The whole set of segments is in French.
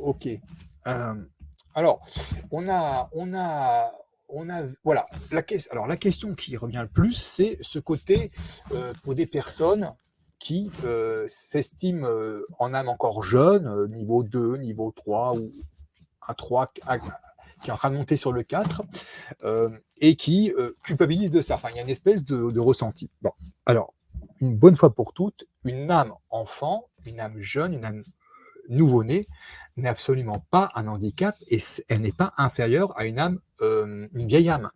Ok. Euh, alors, on a, on a, voilà. Alors, la question qui revient le plus, c'est ce côté pour des personnes qui s'estiment en âme encore jeune, niveau 2, niveau 3 ou un 3 qui est en train de monter sur le 4, et qui culpabilisent de ça. Enfin, il y a une espèce de ressenti. Bon, alors, une bonne fois pour toutes, une âme enfant, une âme jeune, une âme nouveau-né n'est absolument pas un handicap et elle n'est pas inférieure à une âme, une vieille âme.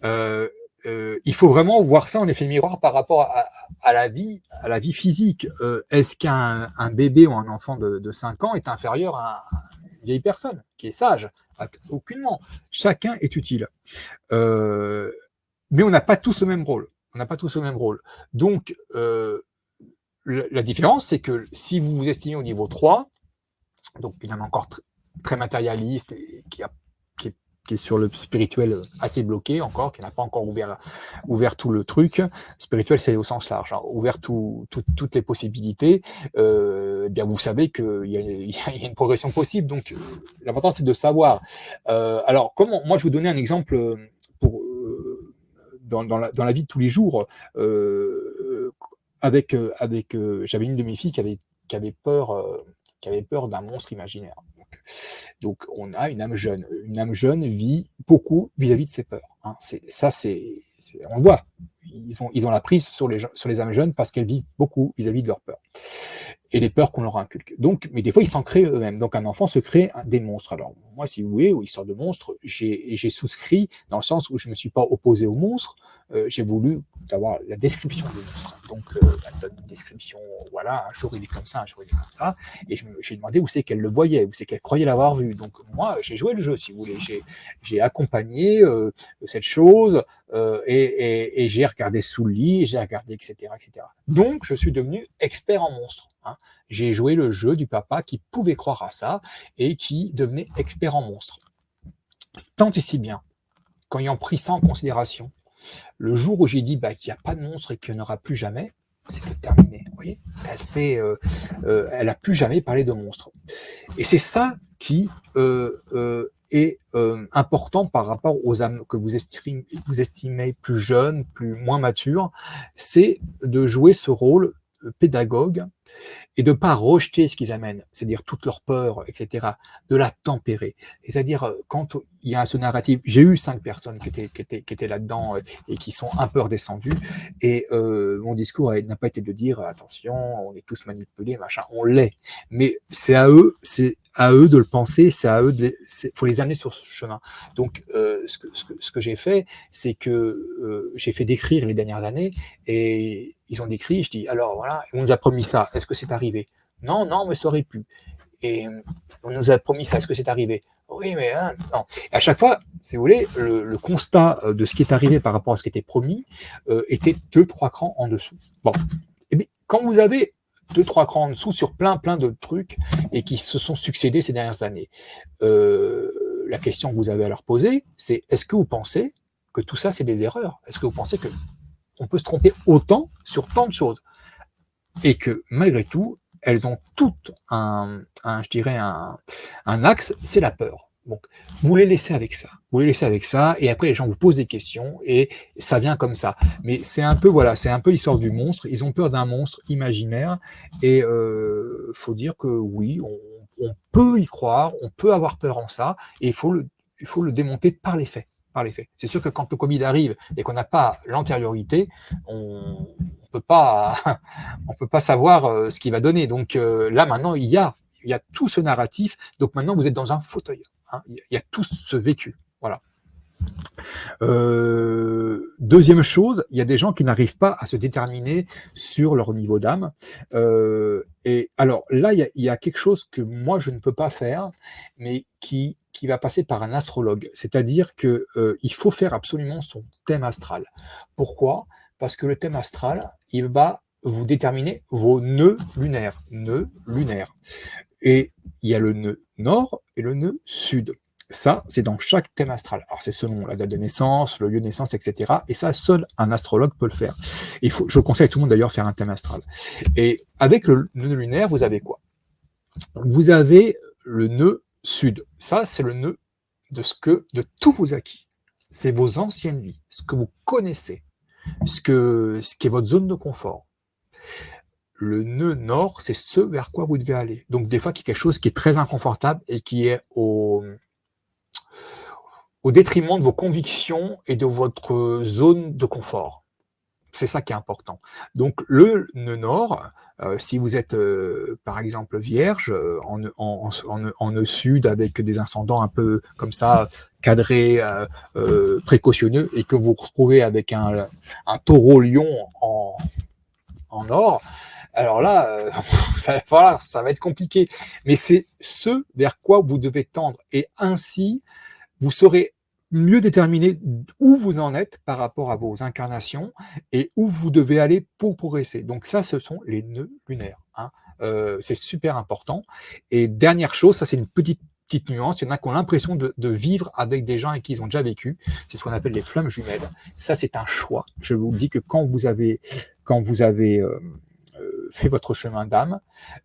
Euh, il faut vraiment voir ça en effet miroir par rapport à la vie physique. Est-ce qu'un bébé ou un enfant de 5 ans est inférieur à une vieille personne qui est sage? Aucunement. Chacun est utile. Euh, mais on n'a pas tous le même rôle. On n'a pas tous le même rôle. Donc, la différence, c'est que si vous vous estimez au niveau 3, donc une âme encore très matérialiste et qui est sur le spirituel assez bloqué encore, qui n'a pas encore ouvert tout le truc. Spirituel, c'est au sens large, hein, ouvert toutes les possibilités. Bien, vous savez qu'il y a une progression possible. Donc, l'important, c'est de savoir. Alors, moi, je vais vous donner un exemple pour dans la vie de tous les jours. J'avais une de mes filles qui avait peur d'un monstre imaginaire. Donc, on a une âme jeune. Une âme jeune vit beaucoup vis-à-vis de ses peurs. Hein. On le voit. Ils ont la prise sur les âmes jeunes parce qu'elles vivent beaucoup vis-à-vis de leurs peurs et les peurs qu'on leur inculque. Donc, mais des fois, ils s'en créent eux-mêmes. Donc, un enfant se crée des monstres. Alors, moi, si vous voulez, aux histoires de monstres, j'ai souscrit dans le sens où je ne me suis pas opposé aux monstres. J'ai voulu avoir la description des monstres. Donc, une description, voilà, un jour il est comme ça, un jour il est comme ça. Et j'ai demandé où c'est qu'elle le voyait, où c'est qu'elle croyait l'avoir vu. Donc, moi, j'ai joué le jeu, si vous voulez. J'ai accompagné cette chose et j'ai regardé sous le lit, j'ai regardé, etc., etc. Donc, je suis devenu expert en monstres. Hein. J'ai joué le jeu du papa qui pouvait croire à ça et qui devenait expert en monstres. Tant et si bien qu'en ayant pris ça en considération, le jour où j'ai dit qu'il n'y a pas de monstre et qu'il n'y en aura plus jamais, c'était terminé. Vous voyez, elle a plus jamais parlé de monstres. Et c'est ça qui est important par rapport aux âmes que vous estimez plus jeunes, moins matures, c'est de jouer ce rôle pédagogue et de ne pas rejeter ce qu'ils amènent, c'est-à-dire toute leur peur, etc., de la tempérer. C'est-à-dire, quand il y a ce narratif, j'ai eu 5 personnes qui étaient là-dedans et qui sont un peu redescendues, et mon discours n'a pas été de dire, attention, on est tous manipulés, machin, on l'est, mais c'est à eux de le penser, faut les amener sur ce chemin. Donc, ce que j'ai fait, c'est que j'ai fait décrire les dernières années, et ils ont décrit, je dis, alors voilà, on nous a promis ça, est-ce que c'est arrivé? Non, mais ça aurait pu. Et on nous a promis ça, est-ce que c'est arrivé? Oui, mais non. Et à chaque fois, si vous voulez, le constat de ce qui est arrivé par rapport à ce qui était promis était 2-3 crans en dessous. Bon, et bien, quand vous avez 2-3 crans en dessous sur plein de trucs et qui se sont succédés ces dernières années, la question que vous avez à leur poser, c'est est-ce que vous pensez que tout ça, c'est des erreurs? Est-ce que vous pensez que on peut se tromper autant sur tant de choses et que malgré tout, elles ont toutes je dirais un axe, c'est la peur. Donc, vous les laissez avec ça, et après les gens vous posent des questions et ça vient comme ça. Mais c'est un peu l'histoire du monstre. Ils ont peur d'un monstre imaginaire et faut dire que oui, on peut y croire, on peut avoir peur en ça, et il faut le démonter par les faits. C'est sûr que quand le Covid arrive et qu'on n'a pas l'antériorité, on peut pas savoir ce qu'il va donner. Donc là maintenant il y a tout ce narratif. Donc maintenant vous êtes dans un fauteuil. Hein. Il y a tout ce vécu. Voilà. Deuxième chose, il y a des gens qui n'arrivent pas à se déterminer sur leur niveau d'âme. Et alors là, il y a quelque chose que moi je ne peux pas faire, mais qui va passer par un astrologue. C'est-à-dire que il faut faire absolument son thème astral. Pourquoi? Parce que le thème astral, il va vous déterminer vos nœuds lunaires. Et il y a le nœud nord et le nœud sud. Ça, c'est dans chaque thème astral. Alors, c'est selon la date de naissance, le lieu de naissance, etc. Et ça, seul un astrologue peut le faire. Je conseille à tout le monde d'ailleurs de faire un thème astral. Et avec le nœud lunaire, vous avez quoi? Vous avez le nœud sud. Ça, c'est le nœud de tous vos acquis. C'est vos anciennes vies, ce que vous connaissez, ce qui est votre zone de confort. Le nœud nord, c'est ce vers quoi vous devez aller. Donc, des fois, il y a quelque chose qui est très inconfortable et qui est au détriment de vos convictions et de votre zone de confort. C'est ça qui est important. Donc, le nœud nord, si vous êtes, par exemple, vierge, en nœud sud, avec des ascendants un peu comme ça, cadrés, précautionneux, et que vous retrouvez avec un taureau-lion en or, alors là, voilà, ça va être compliqué. Mais c'est ce vers quoi vous devez tendre. Et ainsi, vous saurez mieux déterminer où vous en êtes par rapport à vos incarnations et où vous devez aller pour progresser. Donc ça, ce sont les nœuds lunaires. Hein. C'est super important. Et dernière chose, ça c'est une petite nuance, il y en a qui ont l'impression de vivre avec des gens avec qui ils ont déjà vécu. C'est ce qu'on appelle les flammes jumelles. Ça, c'est un choix. Je vous dis que quand vous avez fait votre chemin d'âme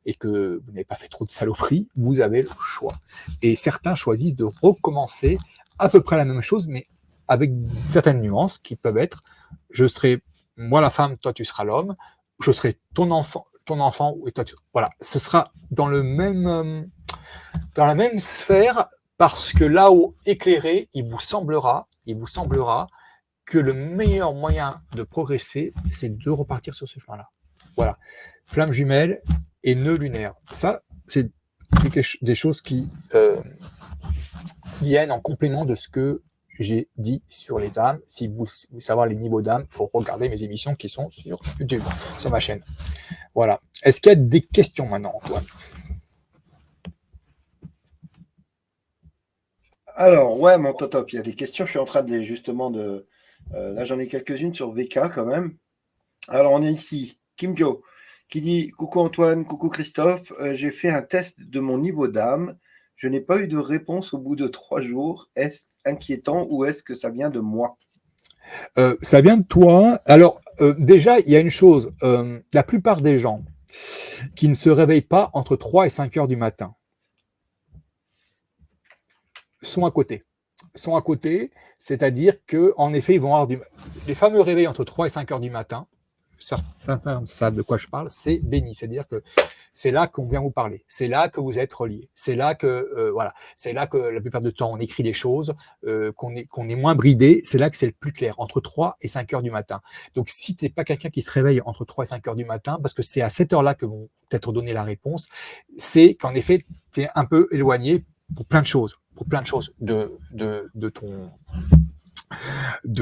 et que vous n'avez pas fait trop de saloperies, vous avez le choix. Et certains choisissent de recommencer à peu près la même chose, mais avec certaines nuances qui peuvent être: je serai moi la femme, toi tu seras l'homme, je serai ton enfant et toi tu... Voilà, ce sera dans la même sphère, parce que là-haut éclairé, il vous semblera que le meilleur moyen de progresser, c'est de repartir sur ce chemin-là. Voilà, flamme jumelle et nœud lunaire. Ça, c'est des choses qui viennent en complément de ce que j'ai dit sur les âmes. Si vous voulez savoir les niveaux d'âme, il faut regarder mes émissions qui sont sur YouTube, sur ma chaîne. Voilà. Est-ce qu'il y a des questions maintenant, Antoine? Alors, ouais, mon top, il y a des questions. Je suis en train de justement de. Là, j'en ai quelques-unes sur VK quand même. Alors, on est ici. Kim Jo qui dit: coucou Antoine, coucou Christophe. J'ai fait un test de mon niveau d'âme. Je n'ai pas eu de réponse au bout de 3 jours. Est-ce inquiétant ou est-ce que ça vient de moi? Ça vient de toi. Alors, déjà, il y a une chose. La plupart des gens qui ne se réveillent pas entre 3 et 5 heures du matin sont à côté. C'est-à-dire qu'en effet, ils vont avoir les fameux réveils entre 3 et 5 heures du matin. Certains savent de quoi je parle, c'est béni. C'est-à-dire que c'est là qu'on vient vous parler, c'est là que vous êtes reliés, c'est là que voilà, c'est là que la plupart du temps on écrit les choses, qu'on est moins bridé, c'est là que c'est le plus clair, entre 3 et 5 heures du matin. Donc si tu n'es pas quelqu'un qui se réveille entre 3 et 5 heures du matin, parce que c'est à cette heure-là que vont peut-être donner la réponse, c'est qu'en effet, tu es un peu éloigné pour plein de choses de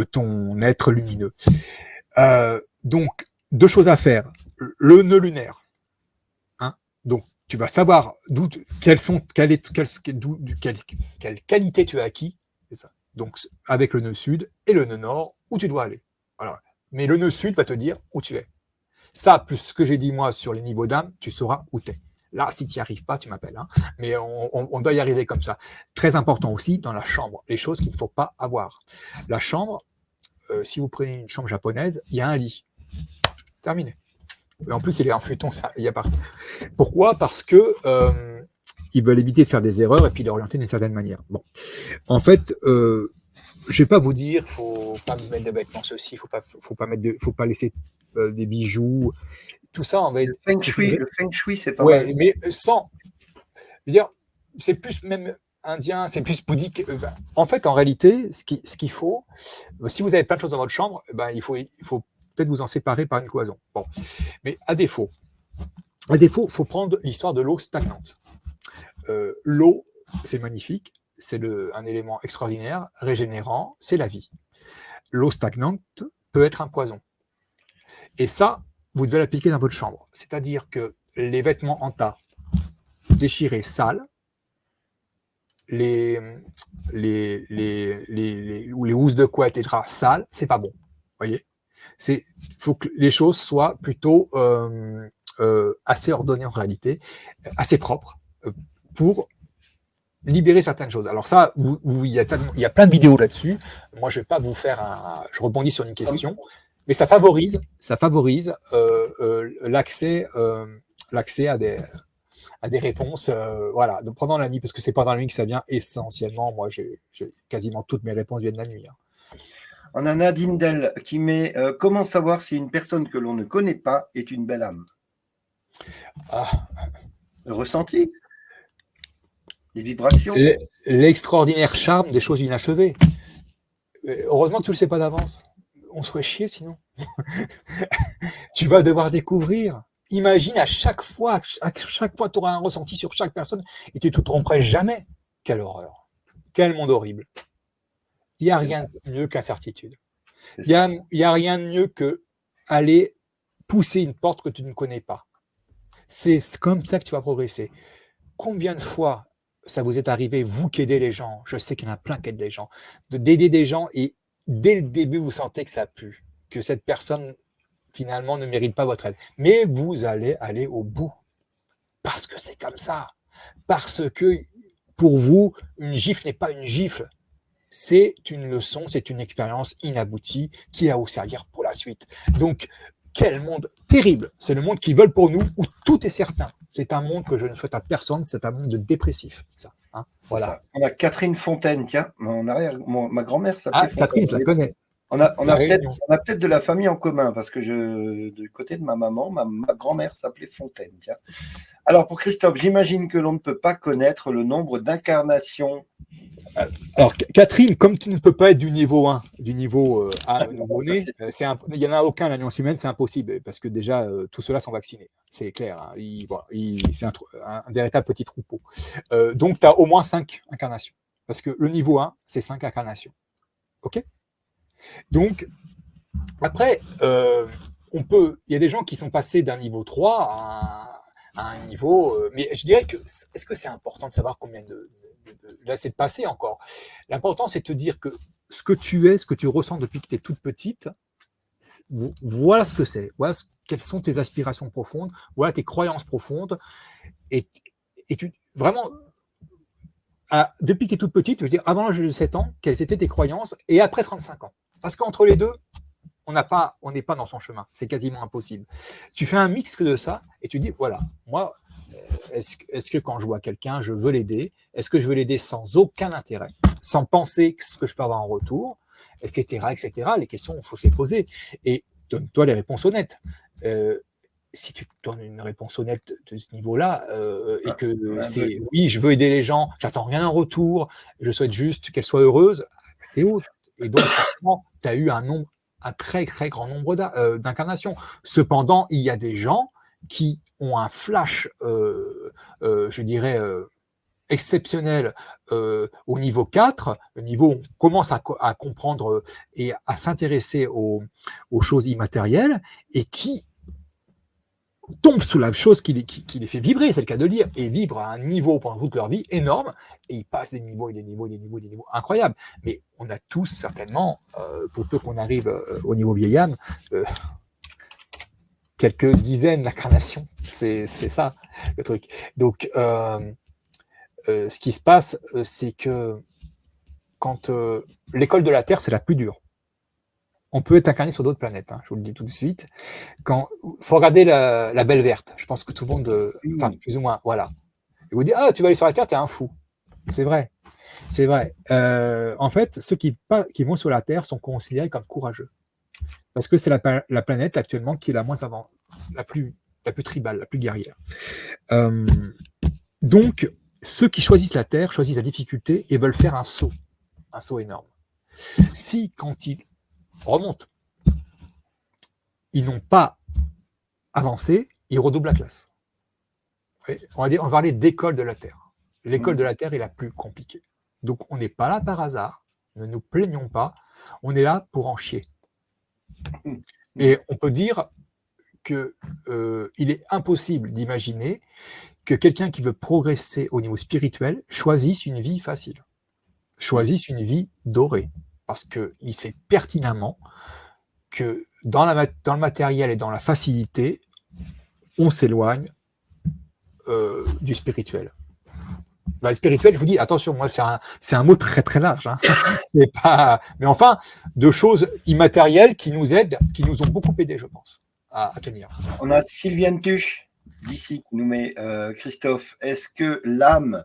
ton être lumineux. Donc, 2 choses à faire. Le nœud lunaire. Hein, donc, tu vas savoir quelle qualité tu as acquis. C'est ça. Donc, avec le nœud sud et le nœud nord, où tu dois aller. Voilà. Mais le nœud sud va te dire où tu es. Ça, plus ce que j'ai dit moi sur les niveaux d'âme, tu sauras où tu es. Là, si tu n'y arrives pas, tu m'appelles. Hein. Mais on doit y arriver comme ça. Très important aussi, dans la chambre, les choses qu'il ne faut pas avoir. La chambre, si vous prenez une chambre japonaise, il y a un lit. Terminé. Et en plus, il est en futon, ça, il y a pas. Pourquoi? Parce que ils veulent éviter de faire des erreurs et puis l'orienter d'une certaine manière. Bon, en fait, je vais pas vous dire, faut pas mettre de vêtements ceci, faut pas laisser des bijoux, tout ça, on va être. Le feng shui, c'est pas ouais, mal. mais sans, je veux dire, c'est plus même indien, c'est plus bouddhique. En fait, en réalité, ce qu'il faut, si vous avez plein de choses dans votre chambre, ben, il faut peut-être vous en séparer par une cloison. Bon, mais à défaut, il faut prendre l'histoire de l'eau stagnante. L'eau, c'est magnifique, c'est un élément extraordinaire, régénérant, c'est la vie. L'eau stagnante peut être un poison. Et ça, vous devez l'appliquer dans votre chambre. C'est-à-dire que les vêtements en tas, déchirés, sales, les housses de couette, etc., sales, c'est pas bon. Voyez, il faut que les choses soient plutôt assez ordonnées en réalité, assez propres, pour libérer certaines choses. Alors ça, il y a plein de vidéos là-dessus. Moi, je vais pas vous faire je rebondis sur une question, mais ça favorise l'accès à des réponses. Voilà, donc pendant la nuit, parce que c'est pendant la nuit que ça vient essentiellement. Moi, quasiment toutes mes réponses viennent la nuit. Hein. On a Nadine Del qui met comment savoir si une personne que l'on ne connaît pas est une belle âme? Ressenti? Des vibrations? L'extraordinaire charme des choses inachevées. Heureusement que tu ne le sais pas d'avance. On se ferait chier sinon. Tu vas devoir découvrir. Imagine à chaque fois, tu auras un ressenti sur chaque personne et tu ne te tromperais jamais. Quelle horreur. Quel monde horrible. Il n'y a rien de mieux qu'incertitude. Il n'y a rien de mieux que aller pousser une porte que tu ne connais pas. C'est comme ça que tu vas progresser. Combien de fois ça vous est arrivé, vous qui aidez les gens, je sais qu'il y en a plein qui aident les gens, d'aider des gens et dès le début, vous sentez que ça pue, que cette personne, finalement, ne mérite pas votre aide. Mais vous allez aller au bout. Parce que c'est comme ça. Parce que, pour vous, une gifle n'est pas une gifle. C'est une leçon, c'est une expérience inaboutie qui va vous servir pour la suite. Donc, quel monde terrible. C'est le monde qu'ils veulent pour nous, où tout est certain. C'est un monde que je ne souhaite à personne, c'est un monde de dépressif. Ça, hein, voilà. Ça. On a Catherine Fontaine, tiens, ma grand-mère s'appelait Fontaine. Catherine, je la connais. On a peut-être de la famille en commun, parce que du côté de ma maman, ma grand-mère s'appelait Fontaine. Tiens. Alors, pour Christophe, j'imagine que l'on ne peut pas connaître le nombre d'incarnations. Alors, Catherine, comme tu ne peux pas être du niveau 1, du niveau A, nouveau-né, il n'y en a aucun, l'alliance humaine, c'est impossible, parce que déjà, tous ceux-là sont vaccinés. C'est clair, hein, c'est un véritable petit troupeau. Donc, tu as au moins 5 incarnations, parce que le niveau 1, c'est 5 incarnations. OK ? Donc, après, il y a des gens qui sont passés d'un niveau 3 à un niveau... mais je dirais que, est-ce que c'est important de savoir combien là, c'est de passer encore. L'important, c'est de te dire que ce que tu es, ce que tu ressens depuis que tu es toute petite, voilà ce que c'est. Voilà quelles sont tes aspirations profondes, voilà tes croyances profondes. Et vraiment, depuis que tu es toute petite, je veux dire, avant l'âge de 7 ans, quelles étaient tes croyances, et après 35 ans. Parce qu'entre les deux, on n'est pas dans son chemin. C'est quasiment impossible. Tu fais un mix de ça, et tu dis, voilà, moi... Est-ce que quand je vois quelqu'un, je veux l'aider? Est-ce que je veux l'aider sans aucun intérêt, sans penser ce que je peux avoir en retour, etc., etc. Les questions, il faut se les poser. Et donne-toi les réponses honnêtes. Si tu donnes une réponse honnête de ce niveau-là, et que c'est oui, je veux aider les gens, j'attends rien en retour, je souhaite juste qu'elles soient heureuses, t'es haut. Et donc, tu as eu un très, très grand nombre d'incarnations. Cependant, il y a des gens qui ont un flash, je dirais, exceptionnel au niveau 4, le niveau où on commence à comprendre et à s'intéresser aux choses immatérielles, et qui tombent sous la chose qui les fait vibrer, c'est le cas de le dire, et vibrent à un niveau pendant toute leur vie énorme, et ils passent des niveaux et des niveaux, des niveaux, des niveaux incroyables. Mais on a tous certainement, pour peu qu'on arrive au niveau vieille âme, quelques dizaines d'incarnations, c'est ça le truc. Donc, ce qui se passe, c'est que quand l'école de la Terre, c'est la plus dure. On peut être incarné sur d'autres planètes, hein, je vous le dis tout de suite. Il faut regarder la Belle Verte. Je pense que tout le monde, enfin plus ou moins, voilà. Et vous dites, ah, tu vas aller sur la Terre, t'es un fou. C'est vrai, c'est vrai. En fait, ceux qui vont sur la Terre sont considérés comme courageux. Parce que c'est la planète actuellement qui est la moins avant, la plus tribale, la plus guerrière. Donc, ceux qui choisissent la Terre choisissent la difficulté et veulent faire un saut énorme. Si, quand ils remontent, ils n'ont pas avancé, ils redoublent la classe. On va parler d'école de la Terre. L'école de la Terre est la plus compliquée. Donc, on n'est pas là par hasard, ne nous plaignons pas, on est là pour en chier. Et on peut dire qu'il est impossible d'imaginer que quelqu'un qui veut progresser au niveau spirituel choisisse une vie facile, choisisse une vie dorée, parce qu'il sait pertinemment que dans le matériel et dans la facilité, on s'éloigne du spirituel. Le spirituel, je vous dis, attention, moi, c'est un mot très très large. Hein. C'est pas, mais enfin, de choses immatérielles qui nous aident, qui nous ont beaucoup aidés, je pense, à tenir. On a Sylviane Tuche d'ici qui nous met Christophe, est-ce que l'âme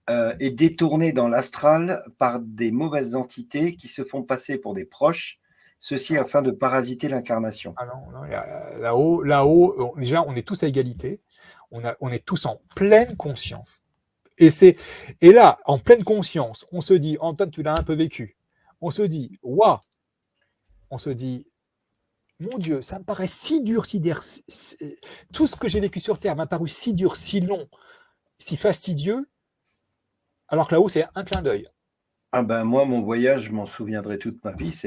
est détournée dans l'astral par des mauvaises entités qui se font passer pour des proches, ceci Non, afin de parasiter l'incarnation? ah non, non, là-haut, déjà, on est tous à égalité. On est tous en pleine conscience. Et là, en pleine conscience, on se dit, Antoine, tu l'as un peu vécu. On se dit, waouh, on se dit, mon Dieu, ça me paraît si dur, tout ce que j'ai vécu sur Terre m'a paru si dur, si long, si fastidieux, alors que là-haut, c'est un clin d'œil. Ah ben moi, mon voyage, je m'en souviendrai toute ma vie.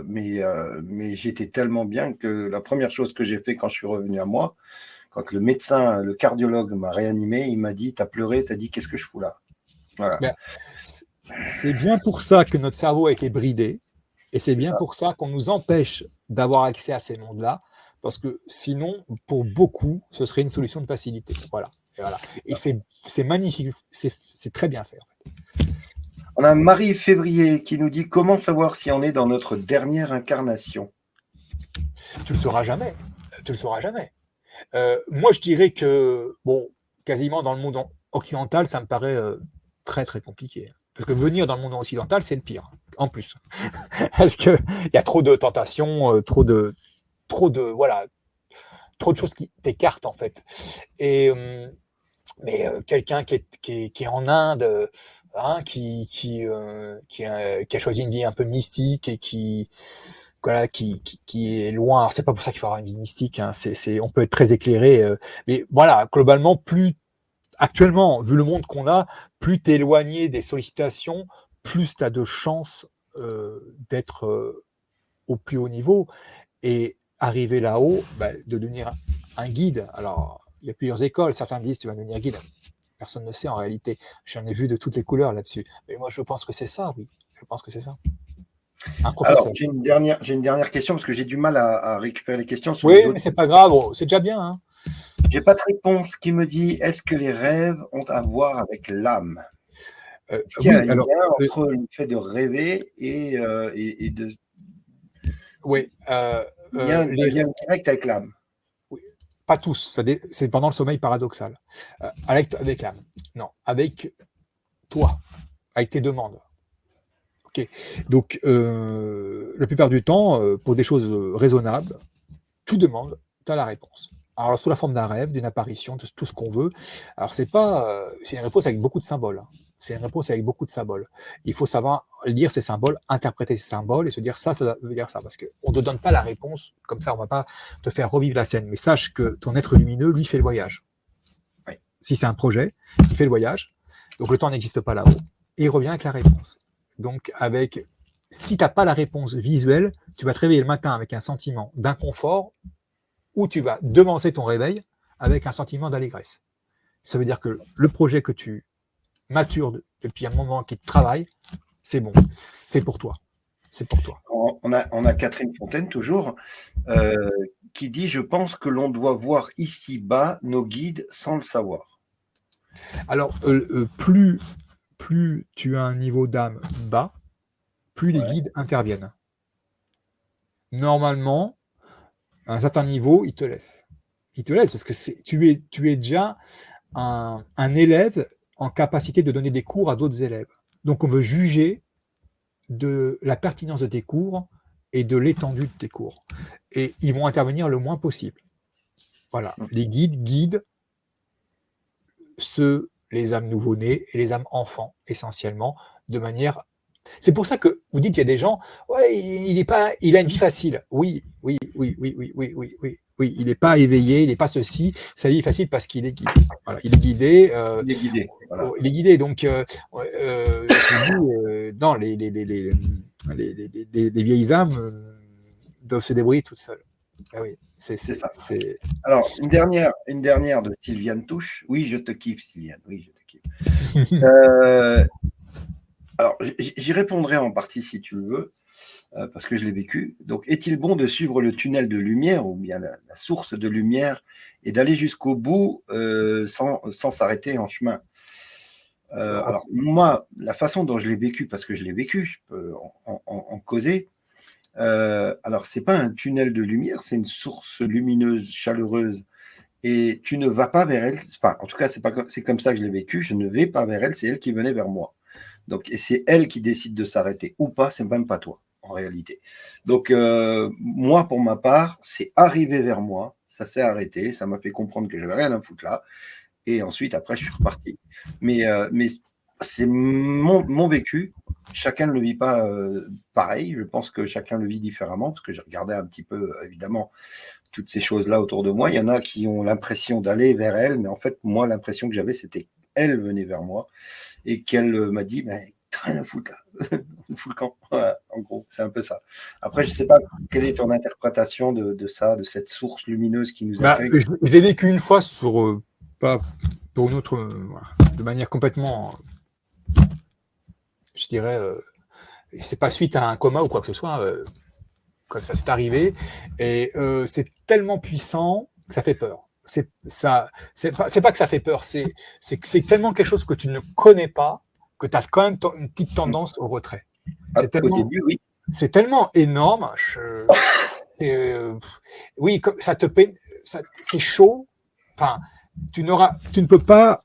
Mais j'étais tellement bien que la première chose que j'ai fait quand je suis revenu à moi, quand le médecin, le cardiologue m'a réanimé, il m'a dit, t'as pleuré, t'as dit, qu'est-ce que je fous là? Voilà, Ben, c'est bien pour ça que notre cerveau a été bridé, et c'est c'est bien ça. pour ça qu'on nous empêche d'avoir accès à ces mondes-là, parce que sinon, pour beaucoup, ce serait une solution de facilité. Voilà. Et, voilà. Et c'est magnifique, c'est très bien fait. En fait. On a Marie Février qui nous dit, comment savoir si on est dans notre dernière incarnation? Tu le sauras jamais. Tu le sauras jamais. Moi, je dirais que, bon, quasiment dans le monde occidental, ça me paraît très, très compliqué. Parce que venir dans le monde occidental, c'est le pire, en plus. Parce qu'il y a trop de tentations, voilà, trop de choses qui t'écartent, en fait. Et, mais quelqu'un qui est en Inde, hein, qui a choisi une vie un peu mystique et voilà, qui est loin. Alors, c'est pas pour ça qu'il faut avoir une vie mystique. Hein, on peut être très éclairé, mais voilà, globalement, plus actuellement, vu le monde qu'on a, plus tu es éloigné des sollicitations, plus tu as de chances d'être au plus haut niveau et arriver là-haut, bah, de devenir un guide. Alors, il y a plusieurs écoles. Certains disent tu vas devenir guide. Personne ne sait en réalité. J'en ai vu de toutes les couleurs là-dessus. Mais moi, je pense que c'est ça, oui. Je pense que c'est ça. Un Alors, professeur. j'ai une dernière question parce que j'ai du mal à récupérer les questions sur Oui, les mais autres. c'est pas grave. Oh, c'est déjà bien. Hein. J'ai pas de réponse qui me dit, est-ce que les rêves ont à voir avec l'âme? Est-ce qu'il y a Oui, un alors, lien entre le fait de rêver et de oui, un lien direct avec l'âme? oui, pas tous. C'est pendant le sommeil paradoxal. Avec l'âme. Non, avec toi, avec tes demandes. Ok. Donc, la plupart du temps, pour des choses raisonnables, tu demandes, tu as la réponse. Alors, sous la forme d'un rêve, d'une apparition, de tout ce qu'on veut. Alors, c'est une réponse avec beaucoup de symboles. Hein. C'est une réponse avec beaucoup de symboles. Il faut savoir lire ces symboles, interpréter ces symboles et se dire ça veut dire ça. Parce qu'on ne te donne pas la réponse, comme ça, on ne va pas te faire revivre la scène. Mais sache que ton être lumineux, lui, fait le voyage. Oui. Si c'est un projet, il fait le voyage. Donc, le temps n'existe pas là-haut. Et il revient avec la réponse. Donc, si tu n'as pas la réponse visuelle, tu vas te réveiller le matin avec un sentiment d'inconfort ou tu vas devancer ton réveil avec un sentiment d'allégresse. Ça veut dire que le projet que tu matures depuis un moment, qui te travaille, c'est bon, c'est pour toi. C'est pour toi. On a Catherine Fontaine, toujours, euh, qui dit, je pense que l'on doit voir ici-bas nos guides sans le savoir. Alors, plus tu as un niveau d'âme bas, plus les Ouais. guides interviennent. Normalement, à un certain niveau, ils te laissent. Ils te laissent parce que tu es déjà un élève en capacité de donner des cours à d'autres élèves. Donc, on veut juger de la pertinence de tes cours et de l'étendue de tes cours. Et ils vont intervenir le moins possible. Voilà. Les guides guident les âmes nouveau-nés et les âmes enfants, essentiellement, de manière. C'est pour ça que vous dites qu'il y a des gens, ouais, il a une vie facile. Oui, oui, oui, oui, oui, oui, oui, oui. Oui, il n'est pas éveillé, il n'est pas ceci. Sa vie est facile parce qu'il est guidé. Voilà, il est guidé. Il est guidé. Voilà. Il est guidé. Donc, je vous dis, non, les vieilles âmes doivent se débrouiller toutes seules. Ah oui, C'est ça. Alors, une dernière de Sylviane Touche. Oui, je te kiffe, Sylviane. Oui, je te kiffe. Alors, j'y répondrai en partie si tu le veux, parce que je l'ai vécu. Donc, est-il bon de suivre le tunnel de lumière ou bien la source de lumière et d'aller jusqu'au bout sans s'arrêter en chemin? Alors, moi, la façon dont je l'ai vécu, parce que je l'ai vécu, je peux en causer. Alors, c'est pas un tunnel de lumière, c'est une source lumineuse, chaleureuse, et tu ne vas pas vers elle. Enfin, en tout cas, c'est comme ça que je l'ai vécu. Je ne vais pas vers elle, c'est elle qui venait vers moi. Donc, et c'est elle qui décide de s'arrêter ou pas, c'est même pas toi, en réalité. Donc, moi, pour ma part, c'est arrivé vers moi, ça s'est arrêté, ça m'a fait comprendre que j'avais rien à foutre là, et ensuite, après, je suis reparti. Mais c'est mon vécu. Chacun ne le vit pas pareil. Je pense que chacun le vit différemment, parce que j'ai regardé un petit peu, évidemment, toutes ces choses-là autour de moi. Il y en a qui ont l'impression d'aller vers elle, mais en fait, moi, l'impression que j'avais, c'était qu'elle venait vers moi et qu'elle m'a dit, mais t'as rien à foutre là, on fout le camp. Voilà, en gros, c'est un peu ça. Après, je ne sais pas quelle est ton interprétation de ça, de cette source lumineuse qui nous accueille. Je l'ai vécu une fois pas pour une autre, voilà, de manière complètement, je dirais, c'est pas suite à un coma ou quoi que ce soit, comme ça c'est arrivé, et c'est tellement puissant que ça fait peur. C'est pas que ça fait peur, c'est que c'est tellement quelque chose que tu ne connais pas que tu as quand même une petite tendance au retrait. Au début, oui. C'est tellement énorme. Oui, c'est chaud. Enfin, tu ne peux pas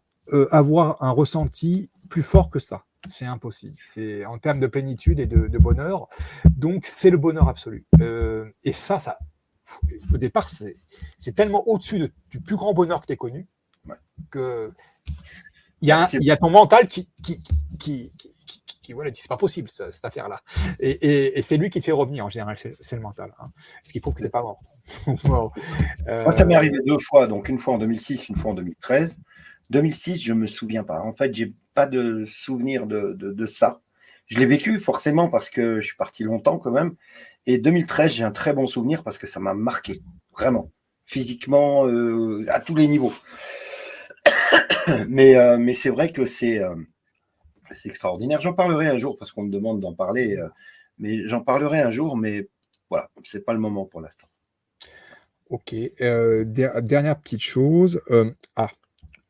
avoir un ressenti plus fort que ça. C'est impossible. C'est en termes de plénitude et de bonheur. Donc, c'est le bonheur absolu. Et ça, au départ, c'est tellement au-dessus du plus grand bonheur que tu aies connu que il y a ton mental qui voilà, dit c'est pas possible cette affaire-là. Et c'est lui qui te fait revenir en général, c'est le mental. Hein, ce qui prouve que tu n'es pas mort. Moi, ça m'est arrivé 2 fois, donc une fois en 2006, une fois en 2013. 2006, je ne me souviens pas. En fait, je n'ai pas de souvenir de ça. Je l'ai vécu forcément parce que je suis parti longtemps quand même. Et 2013, j'ai un très bon souvenir parce que ça m'a marqué, vraiment, physiquement, à tous les niveaux. Mais c'est vrai que c'est extraordinaire. J'en parlerai un jour parce qu'on me demande d'en parler. Mais j'en parlerai un jour, mais voilà, ce n'est pas le moment pour l'instant. Ok. Dernière petite chose.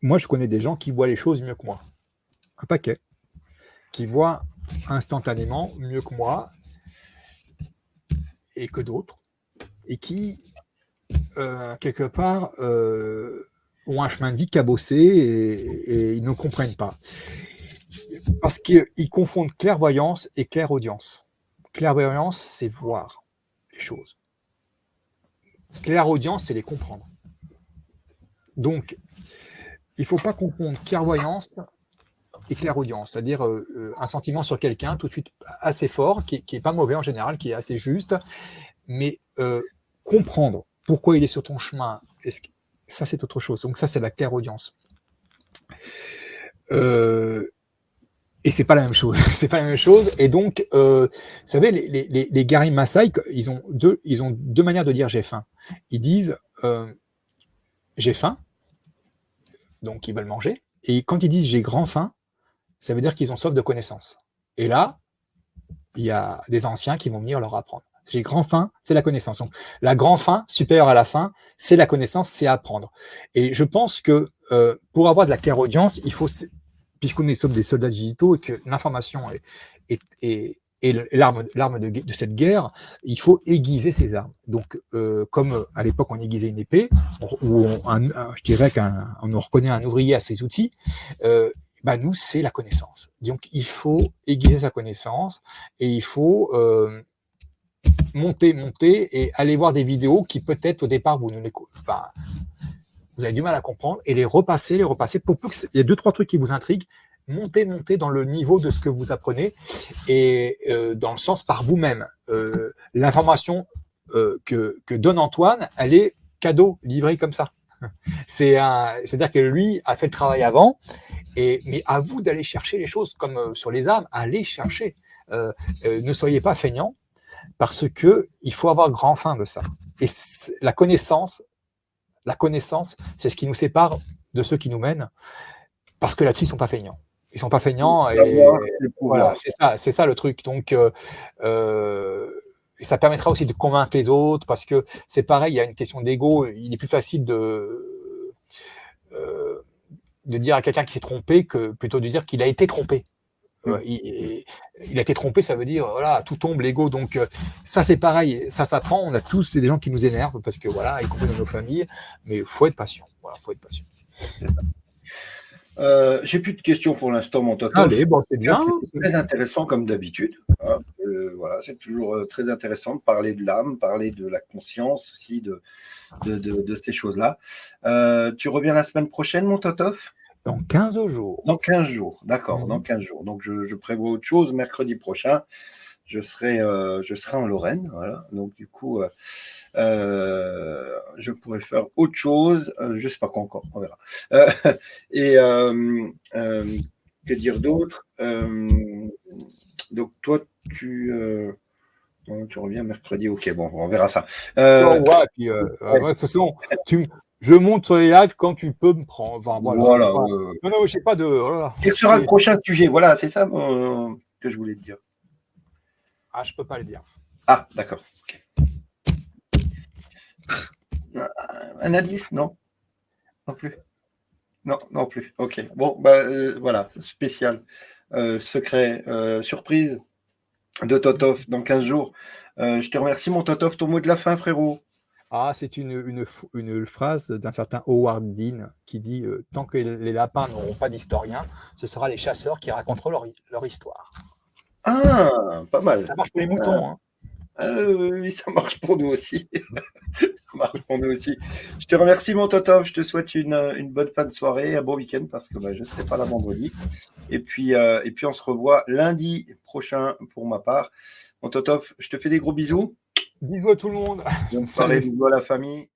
Moi, je connais des gens qui voient les choses mieux que moi. Un paquet. Qui voient instantanément mieux que moi et que d'autres. Et qui, quelque part, ont un chemin de vie cabossé et ils ne comprennent pas. Parce qu'ils confondent clairvoyance et clairaudience. Clairvoyance, c'est voir les choses. Clairaudience, c'est les comprendre. Donc, il ne faut pas confondre clairvoyance et clairaudience, c'est-à-dire un sentiment sur quelqu'un tout de suite assez fort, qui n'est pas mauvais en général, qui est assez juste, mais comprendre pourquoi il est sur ton chemin, ça c'est autre chose. Donc ça c'est la clairaudience. Et c'est pas la même chose. C'est pas la même chose. Et donc, vous savez, les Gari Masai, ils ont deux manières de dire j'ai faim. Ils disent j'ai faim, donc ils veulent manger. Et quand ils disent j'ai grand faim, ça veut dire qu'ils ont soif de connaissance. Et là, il y a des anciens qui vont venir leur apprendre. J'ai grand faim, c'est la connaissance. Donc, la grand faim, supérieure à la faim, c'est la connaissance, c'est apprendre. Et je pense que pour avoir de la clairaudience, il faut, puisqu'on sommes des soldats digitaux et que l'information est l'arme de cette guerre, il faut aiguiser ces armes. Donc, comme à l'époque on aiguisait une épée, ou je dirais qu'on reconnaît un ouvrier à ses outils, nous, c'est la connaissance. Donc, il faut aiguiser sa connaissance et il faut monter et aller voir des vidéos qui peut-être au départ vous avez du mal à comprendre et les repasser pour peu il y a 2-3 trucs qui vous intriguent, monter dans le niveau de ce que vous apprenez et dans le sens par vous-même. L'information que donne Antoine, elle est cadeau, livrée comme ça. C'est-à-dire que lui a fait le travail avant, mais à vous d'aller chercher les choses comme sur les âmes, allez chercher. Ne soyez pas feignants, parce que il faut avoir grand faim de ça. Et la connaissance, c'est ce qui nous sépare de ceux qui nous mènent, parce que là-dessus, ils sont pas feignants. Ils sont pas feignants, et voilà, c'est ça le truc. Donc, et ça permettra aussi de convaincre les autres, parce que c'est pareil, il y a une question d'ego. Il est plus facile de dire à quelqu'un qui s'est trompé que plutôt de dire qu'il a été trompé. il a été trompé, ça veut dire, voilà, tout tombe, l'ego. Donc, ça, c'est pareil, ça s'apprend. On a tous des gens qui nous énervent parce que, voilà, y compris dans nos familles, mais il faut être patient. Voilà, faut être patient. J'ai plus de questions pour l'instant, mon Toto. Allez, bon, c'est bien. C'est très intéressant comme d'habitude. Hein. Voilà, c'est toujours très intéressant de parler de l'âme, parler de la conscience aussi, de ces choses-là. Tu reviens la semaine prochaine, mon Totof? Dans 15 jours. Dans 15 jours, d'accord, dans 15 jours. Donc, je prévois autre chose. Mercredi prochain, je serai en Lorraine. Voilà. Donc, du coup, je pourrais faire autre chose. Je ne sais pas quoi encore, on verra. Et que dire d'autre? Donc, toi, tu reviens mercredi. Ok, bon, on verra ça. Ouais, puis, de toute façon, je monte sur les lives quand tu peux me prendre. Enfin, voilà. Non, je sais pas de. Voilà. Quel sera le prochain sujet? Voilà, c'est ça que je voulais te dire. Ah, je peux pas le dire. Ah, d'accord. Okay. Un indice? Non? Non plus? Non plus. Ok. Bon, voilà, spécial. Secret, surprise de Totof dans 15 jours. Je te remercie, mon Totof. Ton mot de la fin, frérot? Ah, c'est une phrase d'un certain Howard Dean qui dit tant que les lapins n'auront pas d'historien, ce sera les chasseurs qui raconteront leur histoire. Ah, pas mal. Ça marche pour les moutons. Hein. Oui, ça marche pour nous aussi. Ça marche pour nous aussi. Je te remercie, mon Totof. Je te souhaite une bonne fin de soirée, un bon week-end parce que je ne serai pas là vendredi. Et puis, on se revoit lundi prochain pour ma part. Mon Totof, je te fais des gros bisous. Bisous à tout le monde. Bonne soirée, bisous à la famille.